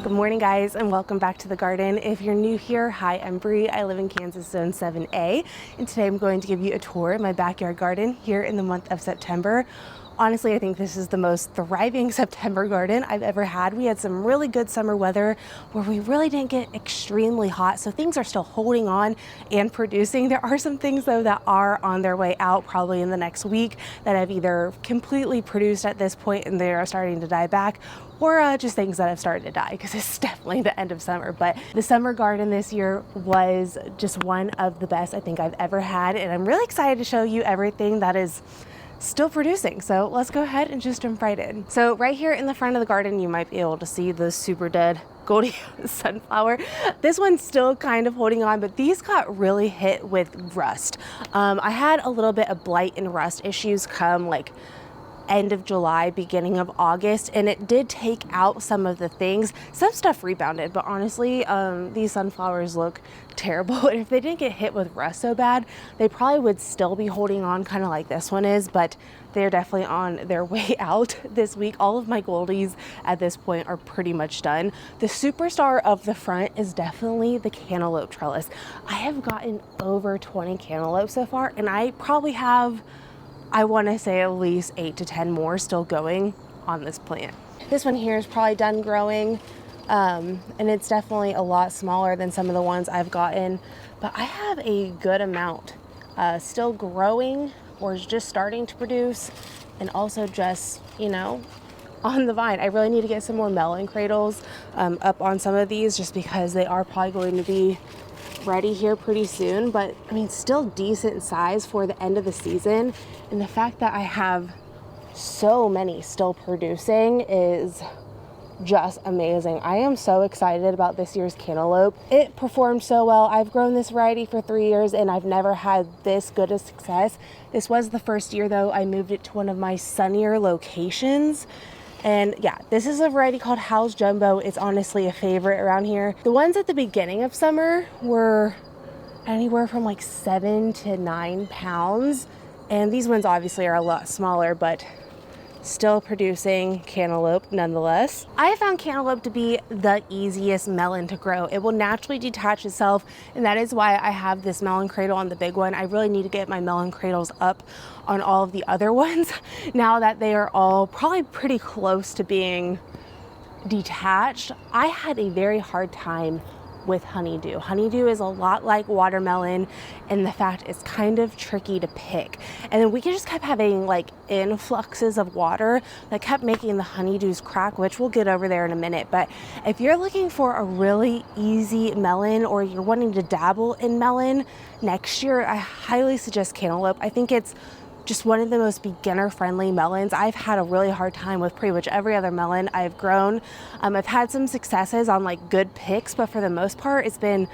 Good morning, guys, and welcome back to the garden. If you're new here, hi, I'm Bree. I live in Kansas Zone 7A, and today I'm going to give you a tour of my backyard garden here in the month of September. Honestly, I think this is the most thriving September garden I've ever had. We had some really good summer weather where we really didn't get extremely hot, so things are still holding on and producing. There are some things, though, that are on their way out probably in the next week that have either completely produced at this point and they are starting to die back, or just things that have started to die because it's definitely the end of summer. But the summer garden this year was just one of the best I think I've ever had, and I'm really excited to show you everything that is still producing. So let's go ahead and just jump right in. So right here in the front of the garden, you might be able to see the super dead Goldie sunflower. This one's still kind of holding on, but these got really hit with rust. I had a little bit of blight and rust issues come like end of July, beginning of August, and it did take out some of the things. Some stuff rebounded, but honestly, these sunflowers look terrible. And if they didn't get hit with rust so bad, they probably would still be holding on kind of like this one is, but they're definitely on their way out this week. All of my Goldies at this point are pretty much done. The superstar of the front is definitely the cantaloupe trellis. I have gotten over 20 cantaloupes so far, and I probably have, I want to say, at least 8 to 10 more still going on this plant. This one here is probably done growing, and it's definitely a lot smaller than some of the ones I've gotten, but I have a good amount still growing or is just starting to produce, and also just, you know, on the vine. I really need to get some more melon cradles up on some of these just because they are probably going to be ready here pretty soon, but I mean, still decent size for the end of the season. And the fact that I have so many still producing is just amazing. I am so excited about this year's cantaloupe. It performed so well. I've grown this variety for 3 years and I've never had this good a success. This was the first year, though, I moved it to one of my sunnier locations. And yeah, this is a variety called House Jumbo. It's honestly a favorite around here. The ones at the beginning of summer were anywhere from like 7 to 9 pounds. And these ones obviously are a lot smaller, but still producing cantaloupe nonetheless. I have found cantaloupe to be the easiest melon to grow. It will naturally detach itself, and that is why I have this melon cradle on the big one. I really need to get my melon cradles up on all of the other ones now that they are all probably pretty close to being detached. I had a very hard time with honeydew. Honeydew is a lot like watermelon in the fact it's kind of tricky to pick. And then we just kept having like influxes of water that kept making the honeydews crack, which we'll get over there in a minute. But if you're looking for a really easy melon or you're wanting to dabble in melon next year, I highly suggest cantaloupe. I think it's just one of the most beginner-friendly melons. I've had a really hard time with pretty much every other melon I've grown. I've had some successes on like good picks, but for the most part, it's been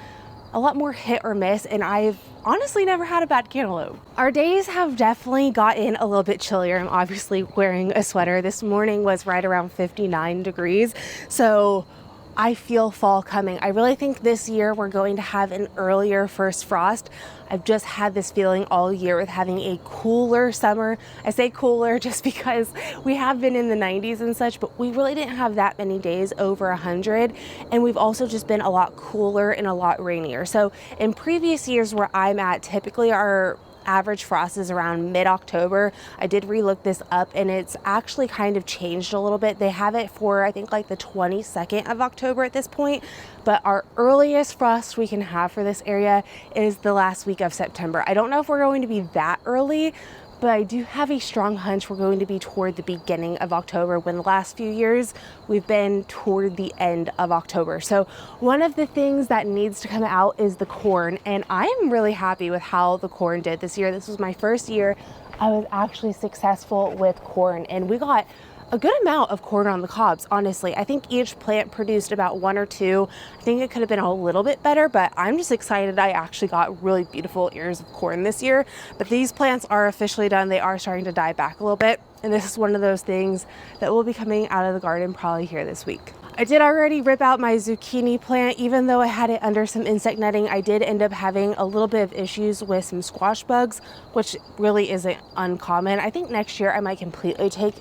a lot more hit or miss, and I've honestly never had a bad cantaloupe. Our days have definitely gotten a little bit chillier. I'm obviously wearing a sweater. This morning was right around 59 degrees, so I feel fall coming. I really think this year we're going to have an earlier first frost. I've just had this feeling all year with having a cooler summer. I say cooler just because we have been in the 90s and such, but we really didn't have that many days over 100. And we've also just been a lot cooler and a lot rainier. So in previous years where I'm at, typically our average frost is around mid-October. I did relook this up and it's actually kind of changed a little bit. They have it for I think like the 22nd of October at this point, but our earliest frost we can have for this area is the last week of September. I don't know if we're going to be that early, but I do have a strong hunch we're going to be toward the beginning of October, when the last few years we've been toward the end of October. So one of the things that needs to come out is the corn, and I'm really happy with how the corn did this year. This was my first year I was actually successful with corn, and we got a good amount of corn on the cobs, honestly. I think each plant produced about 1 or 2. I think it could have been a little bit better, but I'm just excited I actually got really beautiful ears of corn this year. But these plants are officially done. They are starting to die back a little bit. And this is one of those things that will be coming out of the garden probably here this week. I did already rip out my zucchini plant. Even though I had it under some insect netting, I did end up having a little bit of issues with some squash bugs, which really isn't uncommon. I think next year I might completely take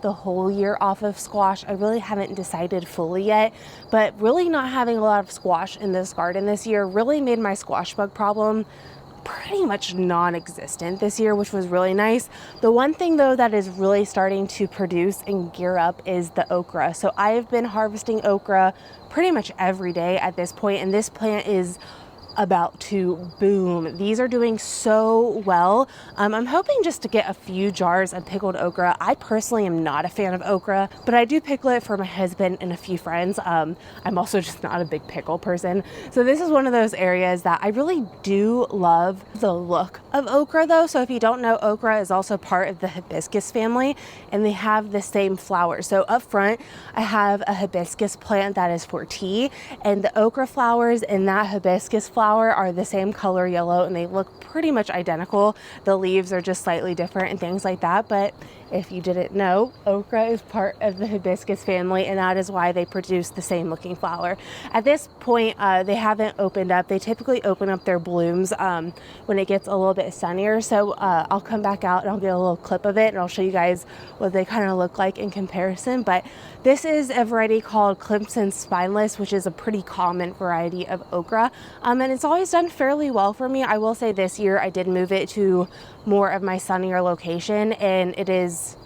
the whole year off of squash. I really haven't decided fully yet, but really not having a lot of squash in this garden this year really made my squash bug problem pretty much non-existent this year, which was really nice. The one thing though that is really starting to produce and gear up is the okra. So I've been harvesting okra pretty much every day at this point, and this plant is about to boom. These are doing so well. I'm hoping just to get a few jars of pickled okra. I personally am not a fan of okra, but I do pickle it for my husband and a few friends. I'm also just not a big pickle person. So this is one of those areas that I really do love the look of okra though. So if you don't know, okra is also part of the hibiscus family, and they have the same flowers. So up front, I have a hibiscus plant that is for tea, and the okra flowers in that hibiscus flower are the same color yellow, and they look pretty much identical. The leaves are just slightly different and things like that. But if you didn't know, okra is part of the hibiscus family, and that is why they produce the same looking flower. At this point, they haven't opened up. They typically open up their blooms when it gets a little bit sunnier. So I'll come back out and I'll get a little clip of it, and I'll show you guys what they kind of look like in comparison. But this is a variety called Clemson Spineless, which is a pretty common variety of okra. And it's always done fairly well for me. I will say this year I did move it to more of my sunnier location, and it is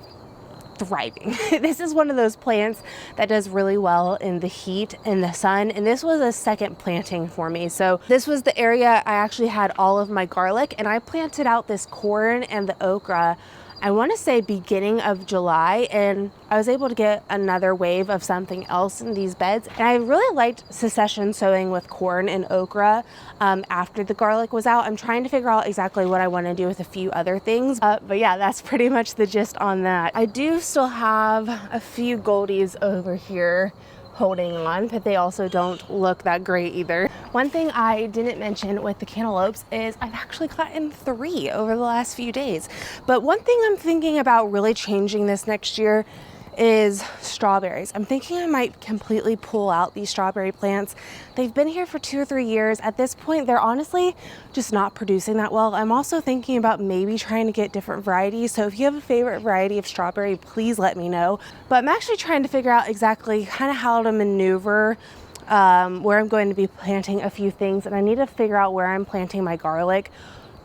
thriving. This is one of those plants that does really well in the heat and the sun, and this was a second planting for me. So this was the area I actually had all of my garlic, and I planted out this corn and the okra, I want to say beginning of July, and I was able to get another wave of something else in these beds. And I really liked succession sowing with corn and okra after the garlic was out. I'm trying to figure out exactly what I want to do with a few other things. But yeah, that's pretty much the gist on that. I do still have a few goldies over here holding on, but they also don't look that great either. One thing I didn't mention with the cantaloupes is I've actually gotten 3 over the last few days. But one thing I'm thinking about really changing this next year is strawberries. I'm thinking I might completely pull out these strawberry plants. They've been here for 2 or 3 years. At this point, they're honestly just not producing that well. I'm also thinking about maybe trying to get different varieties. So if you have a favorite variety of strawberry, please let me know. But I'm actually trying to figure out exactly kind of how to maneuver where I'm going to be planting a few things. And I need to figure out where I'm planting my garlic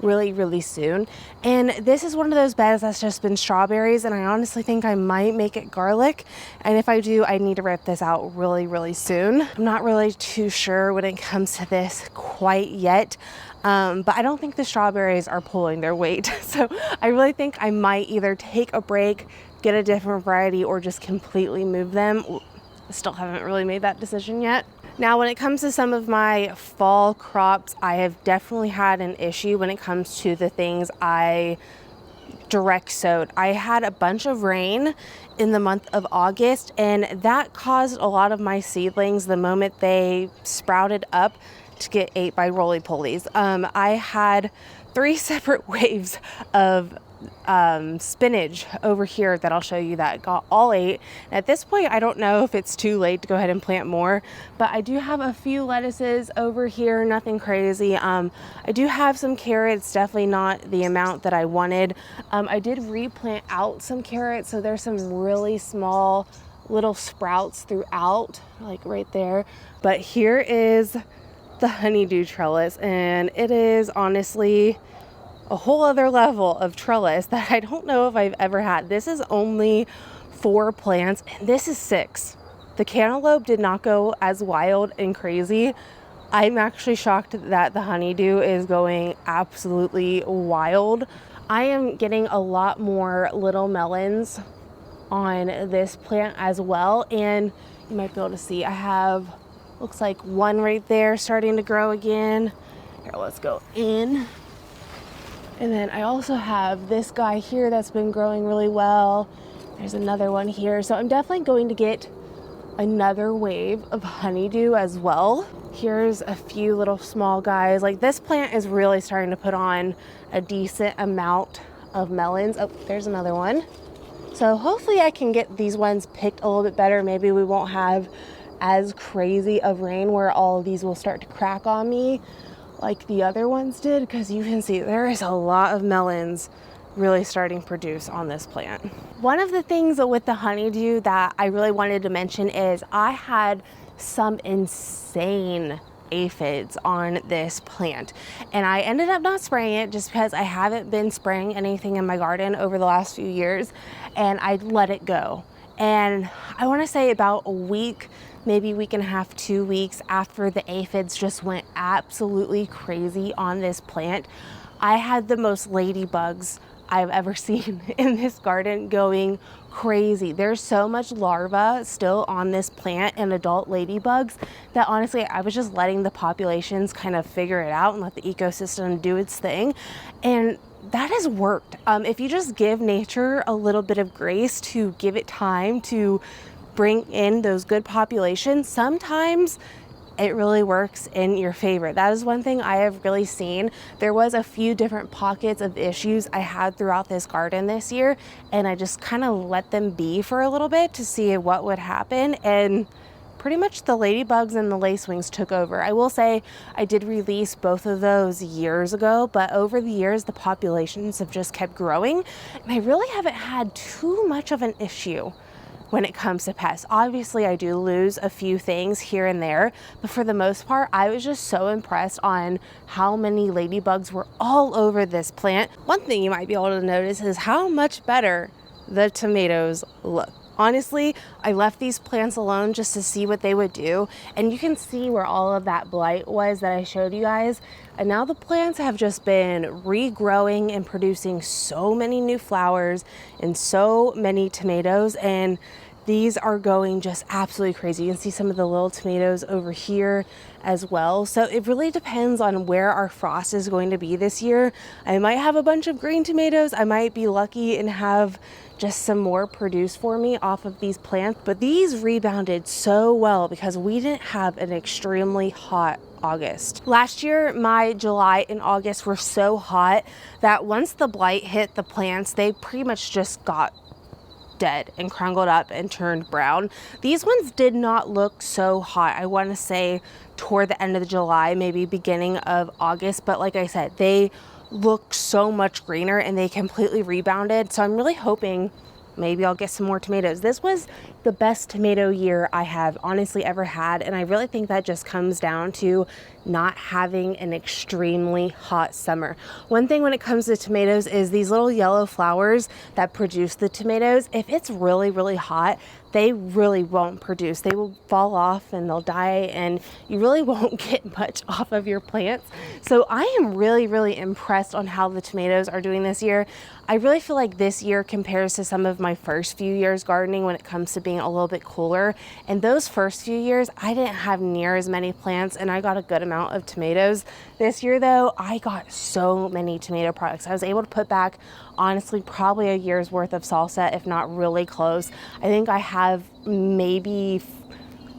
really soon. And this is one of those beds that's just been strawberries, and I honestly think I might make it garlic. And if I do, I need to rip this out really soon. I'm not really too sure when it comes to this quite yet. But I don't think the strawberries are pulling their weight. So I really think I might either take a break, get a different variety, or just completely move them. I still haven't really made that decision yet. Now, when it comes to some of my fall crops, I have definitely had an issue when it comes to the things I direct sowed. I had a bunch of rain in the month of August, and that caused a lot of my seedlings, the moment they sprouted up, to get ate by roly-polies. I had 3 separate waves of spinach over here that I'll show you that got all ate. And at this point, I don't know if it's too late to go ahead and plant more, but I do have a few lettuces over here, nothing crazy. I do have some carrots, definitely not the amount that I wanted. I did replant out some carrots, so there's some really small little sprouts throughout, like right there. But here is the honeydew trellis, and it is honestly a whole other level of trellis that I don't know if I've ever had. This is only 4 plants, and this is 6. The cantaloupe did not go as wild and crazy. I'm actually shocked that the honeydew is going absolutely wild. I am getting a lot more little melons on this plant as well, and you might be able to see I have, looks like 1 right there starting to grow again. Here, let's go in. And then I also have this guy here that's been growing really well. There's another one here. So I'm definitely going to get another wave of honeydew as well. Here's a few little small guys. Like, this plant is really starting to put on a decent amount of melons. Oh, there's another one. So hopefully I can get these ones picked a little bit better. Maybe we won't have as crazy of rain where all of these will start to crack on me like the other ones did, because you can see there is a lot of melons really starting to produce on this plant. One of the things with the honeydew that I really wanted to mention is I had some insane aphids on this plant, and I ended up not spraying it just because I haven't been spraying anything in my garden over the last few years, and I let it go. And I want to say about a week, maybe week and a half, 2 weeks after the aphids just went absolutely crazy on this plant, I had the most ladybugs I've ever seen in this garden going crazy. There's so much larva still on this plant and adult ladybugs that honestly I was just letting the populations kind of figure it out and let the ecosystem do its thing, and that has worked. If you just give nature a little bit of grace, to give it time to bring in those good populations, sometimes it really works in your favor. That is one thing I have really seen. There was a few different pockets of issues I had throughout this garden this year, and I just kind of let them be for a little bit to see what would happen, and pretty much the ladybugs and the lacewings took over. I will say I did release both of those years ago, but over the years the populations have just kept growing, and I really haven't had too much of an issue when it comes to pests. Obviously I do lose a few things here and there, but for the most part I was just so impressed on how many ladybugs were all over this plant. One thing you might be able to notice is how much better the tomatoes look. Honestly, I left these plants alone just to see what they would do, and you can see where all of that blight was that I showed you guys, and now the plants have just been regrowing and producing so many new flowers and so many tomatoes, and these are going just absolutely crazy. You can see some of the little tomatoes over here as well. So it really depends on where our frost is going to be this year. I might have a bunch of green tomatoes. I might be lucky and have just some more produced for me off of these plants, but these rebounded so well because we didn't have an extremely hot August. Last year, my July and August were so hot that once the blight hit the plants, they pretty much just got dead and crumbled up and turned brown. These ones did not look so hot. I want to say toward the end of July, maybe beginning of August, but like I said, they look so much greener and they completely rebounded. So I'm really hoping maybe I'll get some more tomatoes. This was the best tomato year I have honestly ever had, and I really think that just comes down to not having an extremely hot summer. One thing when it comes to tomatoes is these little yellow flowers that produce the tomatoes. If it's really, really hot, they really won't produce. They will fall off and they'll die, and you really won't get much off of your plants. So I am really, really impressed on how the tomatoes are doing this year. I really feel like this year compares to some of my first few years gardening when it comes to being a little bit cooler. And those first few years, I didn't have near as many plants and I got a good amount of tomatoes. This year though, I got so many tomato products. I was able to put back, honestly, probably a year's worth of salsa, if not really close. I think I have maybe,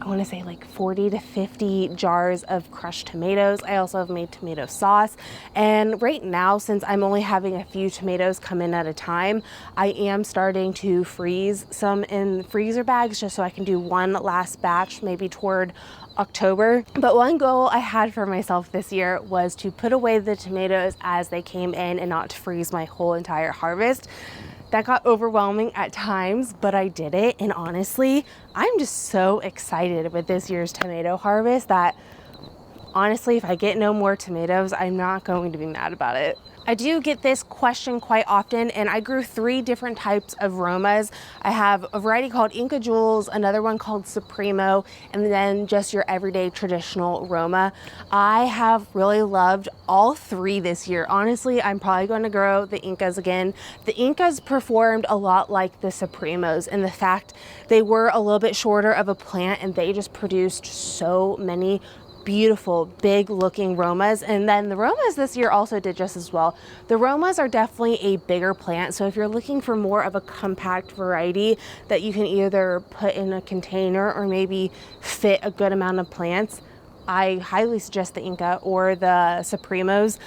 I want to say like 40 to 50 jars of crushed tomatoes. I also have made tomato sauce. And right now, since I'm only having a few tomatoes come in at a time, I am starting to freeze some in freezer bags just so I can do one last batch, maybe toward October. But one goal I had for myself this year was to put away the tomatoes as they came in and not to freeze my whole entire harvest. That got overwhelming at times, but I did it. And honestly, I'm just so excited with this year's tomato harvest that honestly, if I get no more tomatoes, I'm not going to be mad about it. I do get this question quite often, and I grew 3 different types of Romas. I have a variety called Inca Jewels, another one called Supremo, and then just your everyday traditional Roma. I have really loved all 3 this year. Honestly, I'm probably going to grow the Incas again. The Incas performed a lot like the Supremos in the fact they were a little bit shorter of a plant and they just produced so many beautiful big looking Romas. And then the Romas this year also did just as well. The Romas are definitely a bigger plant, so if you're looking for more of a compact variety that you can either put in a container or maybe fit a good amount of plants, I highly suggest the Inca or the Supremos.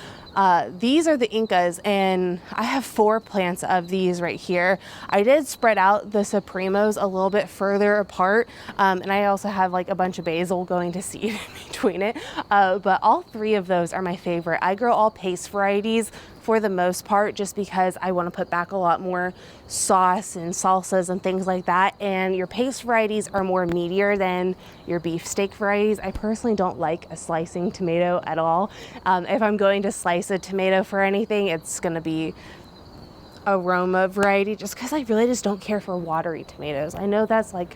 These are the Incas, and I have 4 plants of these right here. I did spread out the Supremos a little bit further apart, and I also have like a bunch of basil going to seed in between it, but all 3 of those are my favorite. I grow all paste varieties for the most part, just because I want to put back a lot more sauce and salsas and things like that. And your paste varieties are more meatier than your beefsteak varieties. I personally don't like a slicing tomato at all. If I'm going to slice a tomato for anything, it's going to be a Roma variety, just because I really just don't care for watery tomatoes. I know that's like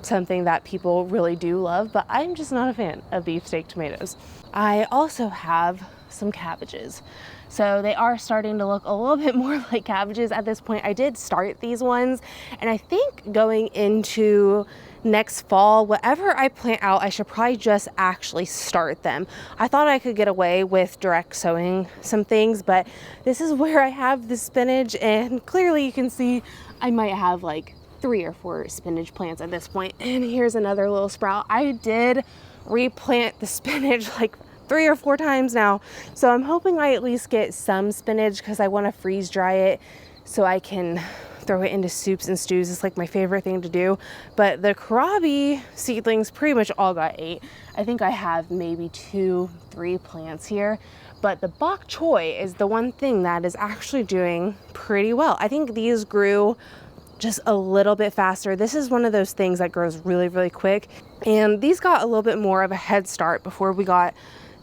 something that people really do love, but I'm just not a fan of beefsteak tomatoes. I also have some cabbages. So they are starting to look a little bit more like cabbages at this point. I did start these ones, and I think going into next fall, whatever I plant out, I should probably just actually start them. I thought I could get away with direct sowing some things, but this is where I have the spinach, and clearly you can see I might have like 3 or 4 spinach plants at this point. And here's another little sprout. I did replant the spinach like 3 or 4 times now, so I'm hoping I at least get some spinach, because I want to freeze dry it so I can throw it into soups and stews. It's like my favorite thing to do. But the kohlrabi seedlings pretty much all got ate. I think I have maybe 2, 3 plants here, but the bok choy is the one thing that is actually doing pretty well. I think these grew just a little bit faster. This is one of those things that grows really, really quick, and these got a little bit more of a head start before we got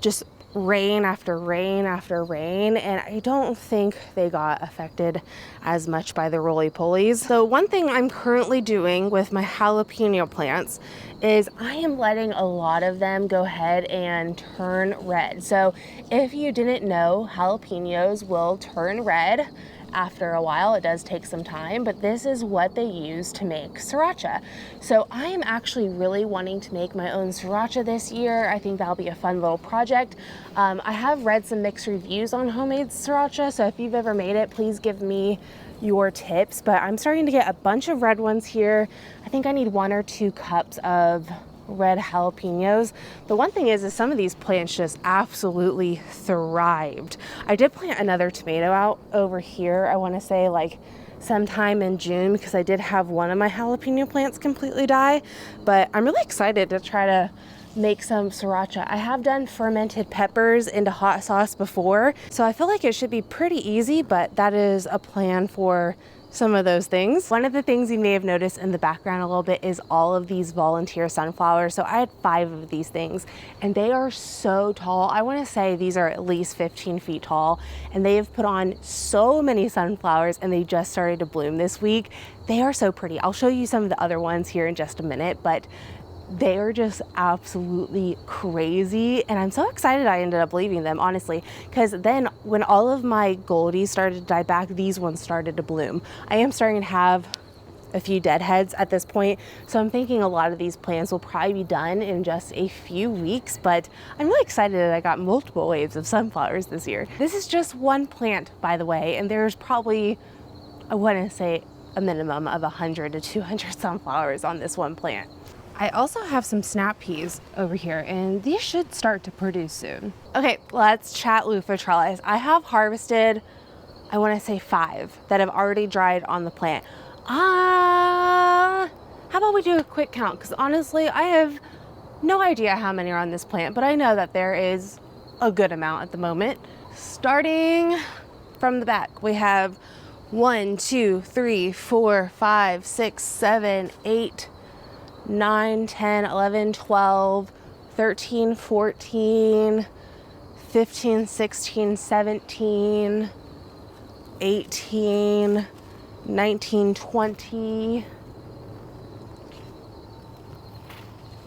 just rain after rain after rain, and I don't think they got affected as much by the roly-polies. So one thing I'm currently doing with my jalapeno plants is I am letting a lot of them go ahead and turn red. So if you didn't know, jalapenos will turn red after a while. It does take some time, but this is what they use to make sriracha. So I am actually really wanting to make my own sriracha this year. I think that'll be a fun little project. I have read some mixed reviews on homemade sriracha, so if you've ever made it, please give me your tips. But I'm starting to get a bunch of red ones here. I think I need 1 or 2 cups of red jalapenos. The one thing is some of these plants just absolutely thrived. I did plant another tomato out over here, I want to say like sometime in June, because I did have one of my jalapeno plants completely die. But I'm really excited to try to make some sriracha. I have done fermented peppers into hot sauce before, so I feel like it should be pretty easy, but that is a plan for some of those things. One of the things you may have noticed in the background a little bit is all of these volunteer sunflowers. So I had 5 of these things, and they are so tall. I want to say these are at least 15 feet tall, and they have put on so many sunflowers, and they just started to bloom this week. They are so pretty. I'll show you some of the other ones here in just a minute, but they are just absolutely crazy, and I'm so excited I ended up leaving them, honestly, because then when all of my goldies started to die back, these ones started to bloom. I am starting to have a few deadheads at this point, so I'm thinking a lot of these plants will probably be done in just a few weeks, but I'm really excited that I got multiple waves of sunflowers this year. This is just one plant, by the way, and there's probably, I want to say, a minimum of 100 to 200 sunflowers on this one plant. I also have some snap peas over here, and these should start to produce soon. Okay, let's chat loofah trellis. I have harvested, I want to say 5 that have already dried on the plant. How about we do a quick count? Because honestly, I have no idea how many are on this plant, but I know that there is a good amount at the moment. Starting from the back, we have 1, 2, 3, 4, 5, 6, 7, 8, 9, 10, 11, 12, 13, 14, 15, 16, 17, 18, 19, 20,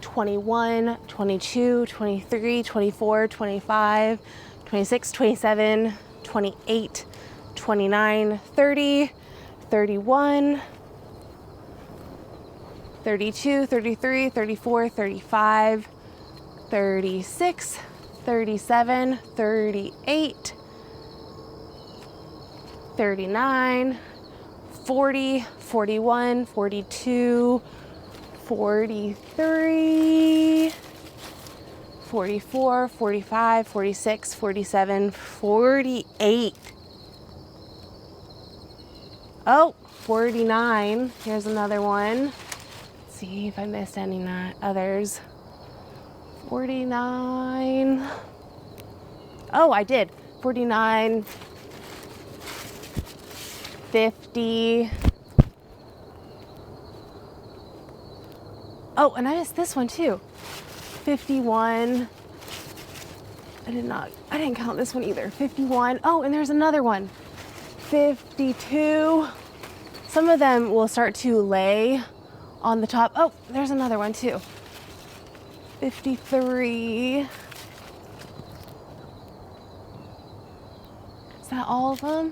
21, 22, 23, 24, 25, 26, 27, 28, 29, 30, 31, 32, 33, 34, 35, 36, 37, 38, 39, 40, 41, 42, 43, 44, 45, 46, 47, 48. Oh, 49. Here's another one. Let's see if I missed any others. 49. Oh, I did. 49, 50. Oh, and I missed this one too. 51. I didn't count this one either. 51. Oh, and there's another one. 52. Some of them will start to lay on the top. Oh, there's another one too. 53. Is that all of them?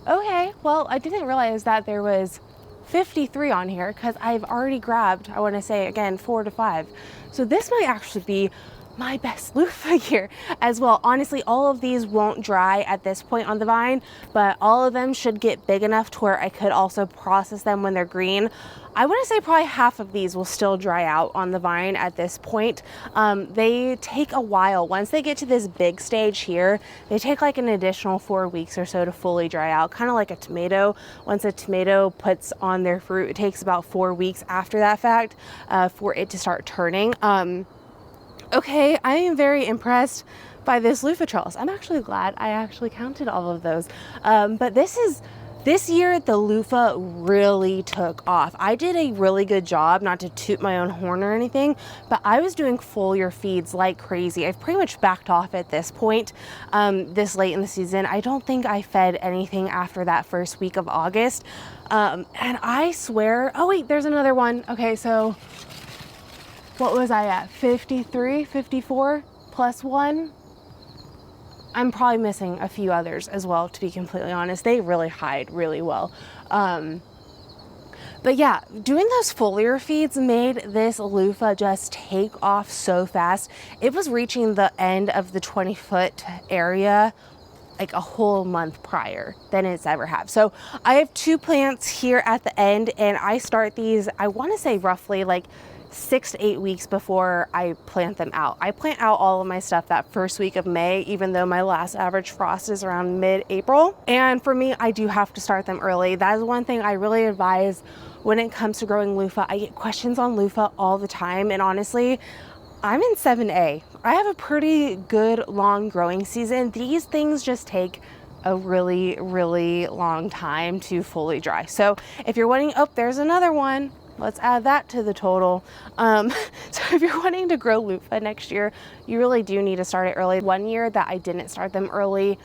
Okay, well, I didn't realize that there was 53 on here because I've already grabbed, I want to say again, 4 to 5. So this might actually be my best loofah here as well. Honestly, all of these won't dry at this point on the vine, but all of them should get big enough to where I could also process them when they're green. I want to say probably half of these will still dry out on the vine at this point. They take a while. Once they get to this big stage here, they take like an additional 4 weeks or so to fully dry out, kind of like a tomato. Once a tomato puts on their fruit, it takes about 4 weeks after that fact for it to start turning. Okay, I am very impressed by this loofah trellis. I'm actually glad I actually counted all of those. But this year, the loofah really took off. I did a really good job, not to toot my own horn or anything, but I was doing foliar feeds like crazy. I've pretty much backed off at this point, this late in the season. I don't think I fed anything after that first week of August. And I swear, oh wait, there's another one. Okay, so what was I at? 53, 54 plus 1? I'm probably missing a few others as well, to be completely honest. They really hide really well. But yeah, doing those foliar feeds made this loofah just take off so fast. It was reaching the end of the 20-foot area like a whole month prior than it's ever have. So I have 2 plants here at the end, and I start these, I want to say roughly like 6 to 8 weeks before I plant them out. I plant out all of my stuff that first week of May, even though my last average frost is around mid-April. And for me, I do have to start them early. That is one thing I really advise when it comes to growing loofah. I get questions on loofah all the time, and honestly, I'm in 7A. I have a pretty good long growing season. These things just take a really, really long time to fully dry. So if you're wanting, oh, there's another one. Let's add that to the total. So if you're wanting to grow loofah next year, you really do need to start it early. One year that I didn't start them early,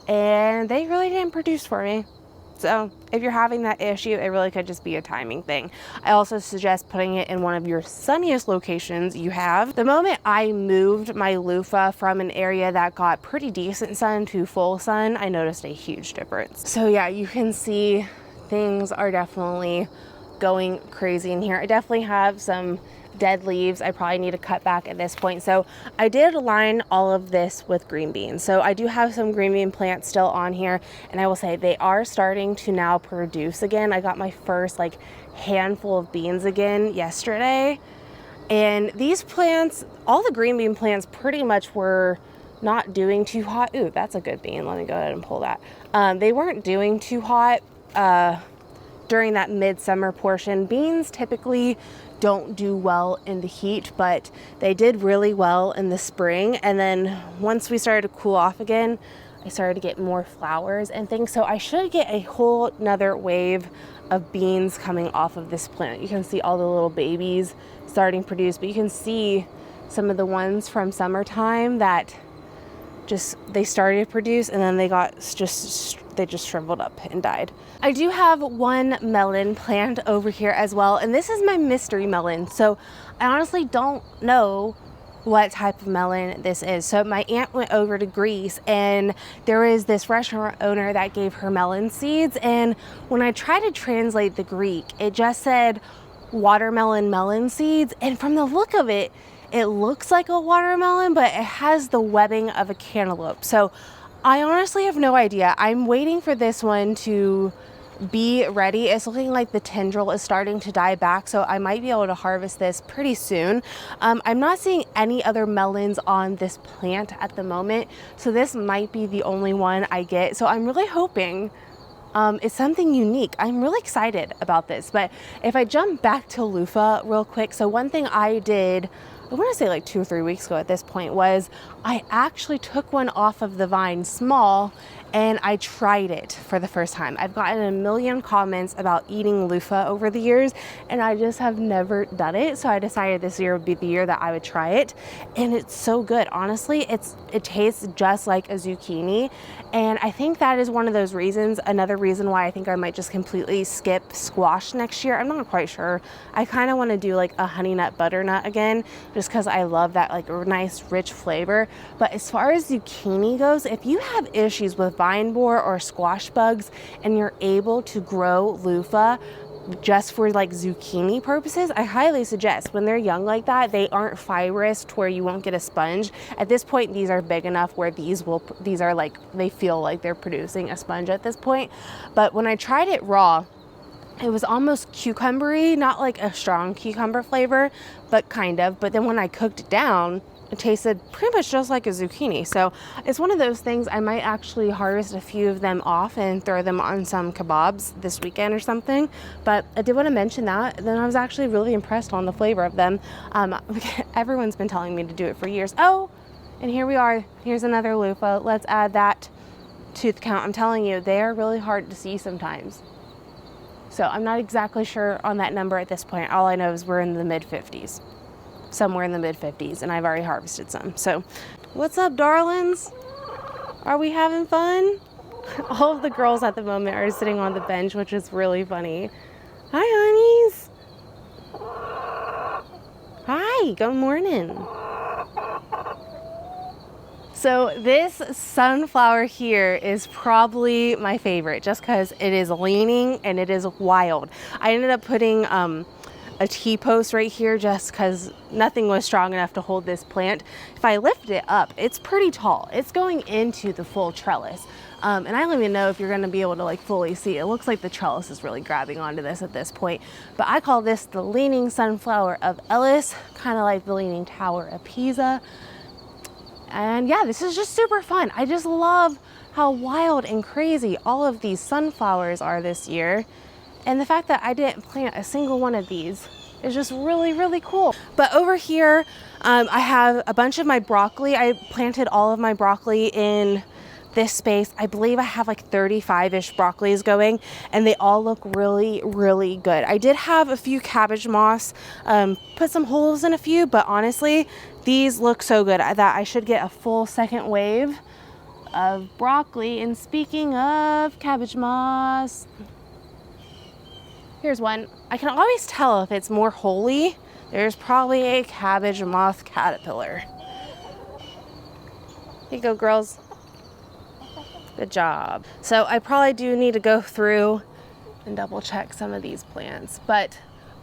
and they really didn't produce for me. So if you're having that issue, it really could just be a timing thing. I also suggest putting it in one of your sunniest locations you have. The moment I moved my loofah from an area that got pretty decent sun to full sun, I noticed a huge difference. So yeah, you can see things are definitely going crazy in here. I definitely have some dead leaves I probably need to cut back at this point. So I did line all of this with green beans. So I do have some green bean plants still on here, and I will say they are starting to now produce again. I got my first like handful of beans again yesterday, and these plants, all the green bean plants pretty much were not doing too hot. Ooh, that's a good bean. Let me go ahead and pull that. They weren't doing too hot during that midsummer portion. Beans typically don't do well in the heat, but they did really well in the spring. And then once we started to cool off again, I started to get more flowers and things. So I should get a whole nother wave of beans coming off of this plant. You can see all the little babies starting to produce, but you can see some of the ones from summertime that they started to produce, and then they just shriveled up and died. I do have one melon plant over here as well, and this is my mystery melon. So I honestly don't know what type of melon this is. So my aunt went over to Greece, and there is this restaurant owner that gave her melon seeds, and when I tried to translate the Greek, it just said watermelon melon seeds, and from the look of it, it looks like a watermelon, but it has the webbing of a cantaloupe. So I honestly have no idea. I'm waiting for this one to be ready. It's looking like the tendril is starting to die back, so I might be able to harvest this pretty soon. I'm not seeing any other melons on this plant at the moment, so this might be the only one I get. So I'm really hoping it's something unique. I'm really excited about this. But if I jump back to Loofah real quick, so one thing I did, I want to say like 2 or 3 weeks ago at this point, was I actually took one off of the vine small and I tried it for the first time. I've gotten a million comments about eating loofah over the years, and I just have never done it. So I decided this year would be the year that I would try it, and it's so good. Honestly, it tastes just like a zucchini, and I think that is one of those reasons, another reason why I think I might just completely skip squash next year. I'm not quite sure. I kind of want to do like a honey nut butternut again, just because I love that like nice rich flavor. But as far as zucchini goes, if you have issues with vine borer or squash bugs and you're able to grow loofah just for like zucchini purposes, I highly suggest. When they're young like that, they aren't fibrous to where you won't get a sponge. At this point, these are big enough where these are like, they feel like they're producing a sponge at this point. But when I tried it raw, it was almost cucumbery, not like a strong cucumber flavor, but kind of. But then when I cooked it down, it tasted pretty much just like a zucchini. So it's one of those things, I might actually harvest a few of them off and throw them on some kebabs this weekend or something. But I did want to mention that. Then I was actually really impressed on the flavor of them. Everyone's been telling me to do it for years. Oh, and here we are. Here's another loofah. Let's add that to the count. I'm telling you, they are really hard to see sometimes. So I'm not exactly sure on that number at this point. All I know is we're in the mid-50s. Somewhere in the mid-50s, and I've already harvested some. So what's up, darlings? Are we having fun? All of the girls at the moment are sitting on the bench, which is really funny. Hi, honeys. Hi, good morning. So this sunflower here is probably my favorite, just because it is leaning and it is wild. I ended up putting a T-post right here just because nothing was strong enough to hold this plant. If I lift it up, it's pretty tall. It's going into the full trellis. And I don't even know if you're gonna be able to like fully see. It looks like the trellis is really grabbing onto this at this point. But I call this the leaning sunflower of Ellis, kind of like the leaning tower of Pisa. And yeah, this is just super fun. I just love how wild and crazy all of these sunflowers are this year. And the fact that I didn't plant a single one of these is just really, really cool. But over here, I have a bunch of my broccoli. I planted all of my broccoli in this space. I believe I have like 35-ish broccolis going, and they all look really, really good. I did have a few cabbage moss, put some holes in a few, but honestly, these look so good that I should get a full second wave of broccoli. And speaking of cabbage moss, here's one. I can always tell if it's more holy. There's probably a cabbage moth caterpillar. Here you go, girls. Good job. So I probably do need to go through and double check some of these plants, but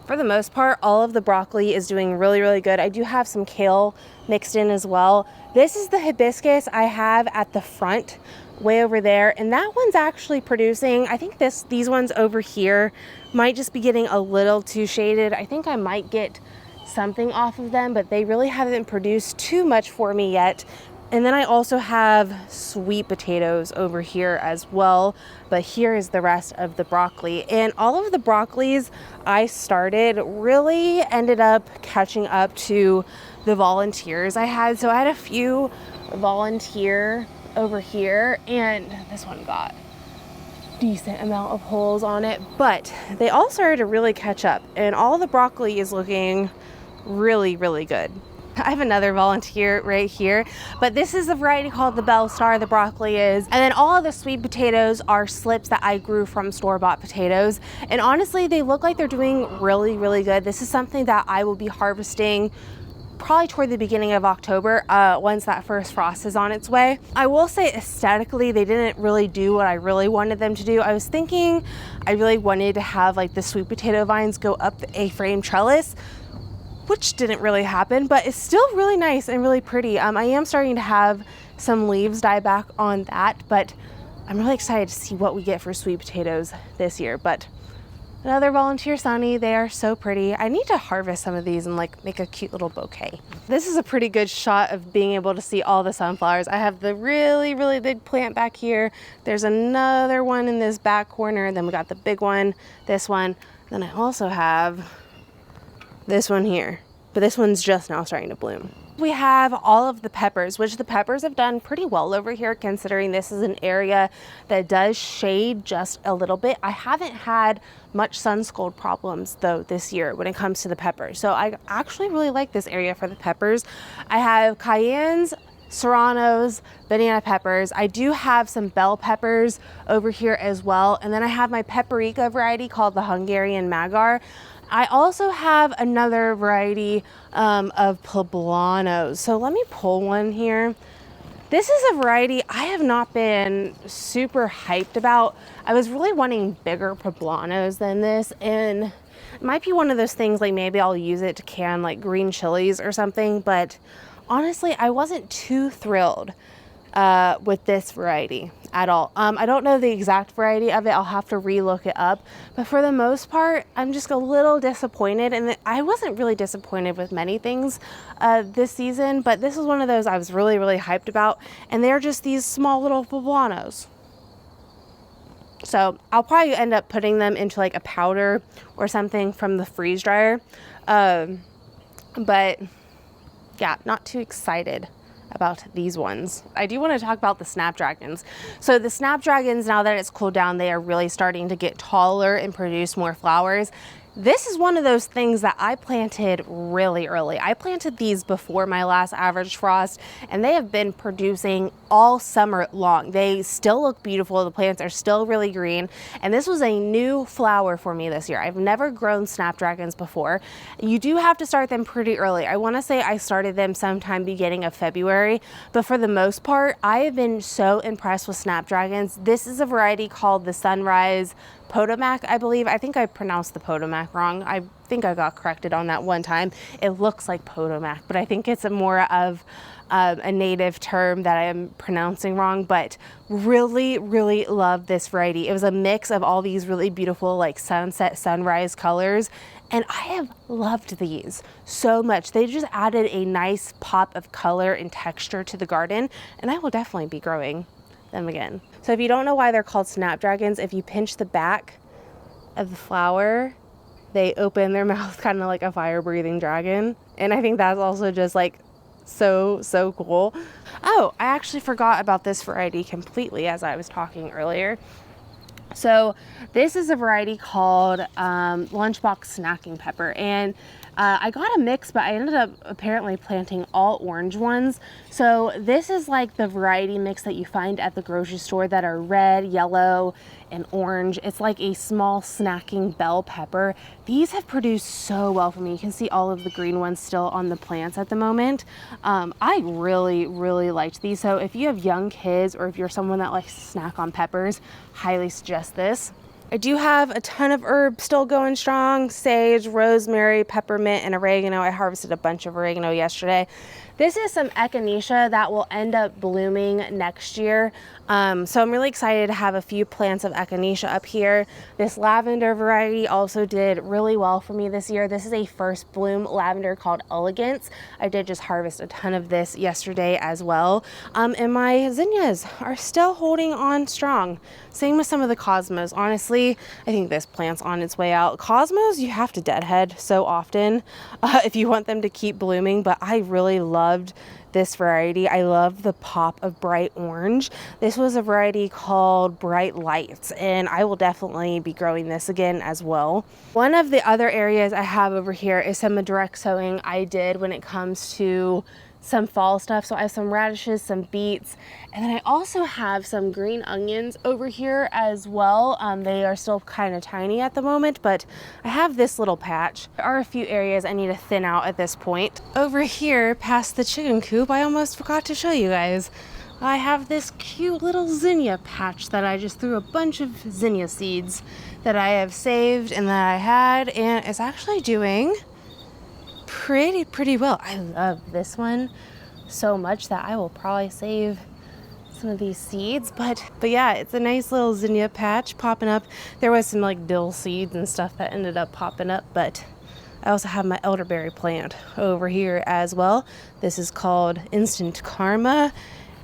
for the most part, all of the broccoli is doing really, really good. I do have some kale mixed in as well. This is the hibiscus I have at the front, way over there, and that one's actually producing. I think these ones over here might just be getting a little too shaded. I think I might get something off of them, but they really haven't produced too much for me yet. And then I also have sweet potatoes over here as well, but here is the rest of the broccoli. And all of the broccolis I started really ended up catching up to the volunteers I had. So I had a few volunteer over here, and this one got decent amount of holes on it, but they all started to really catch up, and all the broccoli is looking really, really good. I have another volunteer right here, but this is a variety called the Bell Star, the broccoli is. And then all of the sweet potatoes are slips that I grew from store-bought potatoes. And honestly, they look like they're doing really, really good. This is something that I will be harvesting probably toward the beginning of October, once that first frost is on its way. I will say aesthetically, they didn't really do what I really wanted them to do. I was thinking I really wanted to have like the sweet potato vines go up the A-frame trellis, which didn't really happen, but it's still really nice and really pretty. I am starting to have some leaves die back on that, but I'm really excited to see what we get for sweet potatoes this year. But another volunteer sunny. They are so pretty. I need to harvest some of these and like make a cute little bouquet. This is a pretty good shot of being able to see all the sunflowers. I have the really, really big plant back here. There's another one in this back corner. Then we got the big one, this one. Then I also have this one here, but this one's just now starting to bloom. We have all of the peppers, which the peppers have done pretty well over here considering this is an area that does shade just a little bit. I haven't had much sun scald problems though this year when it comes to the peppers. So I actually really like this area for the peppers. I have cayennes, serranos, banana peppers. I do have some bell peppers over here as well. And then I have my paprika variety called the Hungarian Magyar. I also have another variety of poblanos. So let me pull one here. This is a variety I have not been super hyped about. I was really wanting bigger poblanos than this, and it might be one of those things like maybe I'll use it to can like green chilies or something, but honestly, I wasn't too thrilled with this variety at all. I don't know the exact variety of it. I'll have to re-look it up. But for the most part, I'm just a little disappointed. And I wasn't really disappointed with many things this season, but this is one of those I was really, really hyped about. And they're just these small little poblanos. So I'll probably end up putting them into like a powder or something from the freeze dryer. But yeah, not too excited about these ones. I do want to talk about the Snapdragons. So the Snapdragons, now that it's cooled down, they are really starting to get taller and produce more flowers. This is one of those things that I planted really early. I planted these before my last average frost, and they have been producing all summer long. They still look beautiful. The plants are still really green, and this was a new flower for me this year. I've never grown Snapdragons before. You do have to start them pretty early. I want to say I started them sometime beginning of February, but for the most part, I have been so impressed with Snapdragons. This is a variety called the Sunrise Potomac, I believe. I think I pronounced the Potomac wrong. I think I got corrected on that one time. It looks like Potomac, but I think it's more of a native term that I am pronouncing wrong. But really, really love this variety. It was a mix of all these really beautiful like sunset, sunrise colors. And I have loved these so much. They just added a nice pop of color and texture to the garden. And I will definitely be growing them again. So if you don't know why they're called Snapdragons, if you pinch the back of the flower, they open their mouth kind of like a fire-breathing dragon. And I think that's also just like so cool. Oh, I actually forgot about this variety completely as I was talking earlier. So this is a variety called lunchbox snacking pepper, and I got a mix, but I ended up apparently planting all orange ones. So this is like the variety mix that you find at the grocery store that are red, yellow, and orange. It's like a small snacking bell pepper. These have produced so well for me. You can see all of the green ones still on the plants at the moment. I really, really liked these. So if you have young kids or if you're someone that likes to snack on peppers, highly suggest this. I do have a ton of herbs still going strong: sage, rosemary, peppermint, and oregano. I harvested a bunch of oregano yesterday. This is some echinacea that will end up blooming next year. So I'm really excited to have a few plants of echinacea up here. This lavender variety also did really well for me this year. This is a first bloom lavender called Elegance. I did just harvest a ton of this yesterday as well. And my zinnias are still holding on strong. Same with some of the cosmos. Honestly, I think this plant's on its way out. Cosmos, you have to deadhead so often if you want them to keep blooming, but I really loved this variety. I love the pop of bright orange. This was a variety called Bright Lights, and I will definitely be growing this again as well. One of the other areas I have over here is some direct sowing I did when it comes to some fall stuff. So I have some radishes, some beets, and then I also have some green onions over here as well. They are still kind of tiny at the moment, but I have this little patch. There are a few areas I need to thin out at this point. Over here past the chicken coop, I almost forgot to show you guys. I have this cute little zinnia patch that I just threw a bunch of zinnia seeds that I have saved and that I had, and it's actually doing pretty well. I love this one so much that I will probably save some of these seeds, but yeah, it's a nice little zinnia patch popping up. There was some like dill seeds and stuff that ended up popping up, but I also have my elderberry plant over here as well. This is called Instant Karma,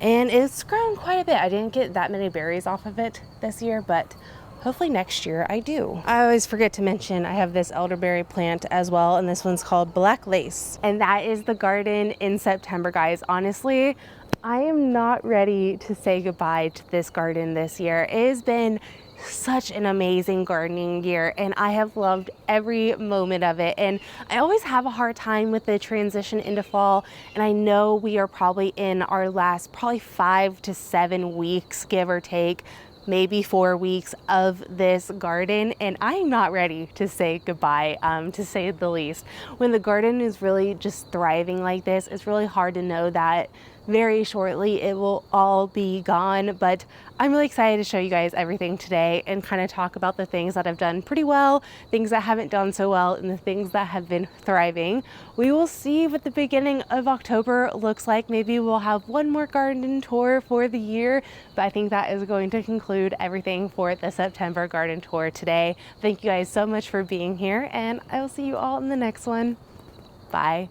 and it's grown quite a bit. I didn't get that many berries off of it this year, but hopefully next year I do. I always forget to mention I have this elderberry plant as well, and this one's called Black Lace. And that is the garden in September, guys. Honestly, I am not ready to say goodbye to this garden this year. It has been such an amazing gardening year, and I have loved every moment of it. And I always have a hard time with the transition into fall, and I know we are probably in our last 5 to 7 weeks, give or take, maybe 4 weeks of this garden, and I'm not ready to say goodbye, to say the least. When the garden is really just thriving like this, it's really hard to know that very shortly it will all be gone. But I'm really excited to show you guys everything today and kind of talk about the things that I've done pretty well, things that haven't done so well, and the things that have been thriving. We will see what the beginning of October looks like. Maybe we'll have one more garden tour for the year, but I think that is going to conclude everything for the September garden tour today. Thank you guys so much for being here, and I will see you all in the next one. Bye.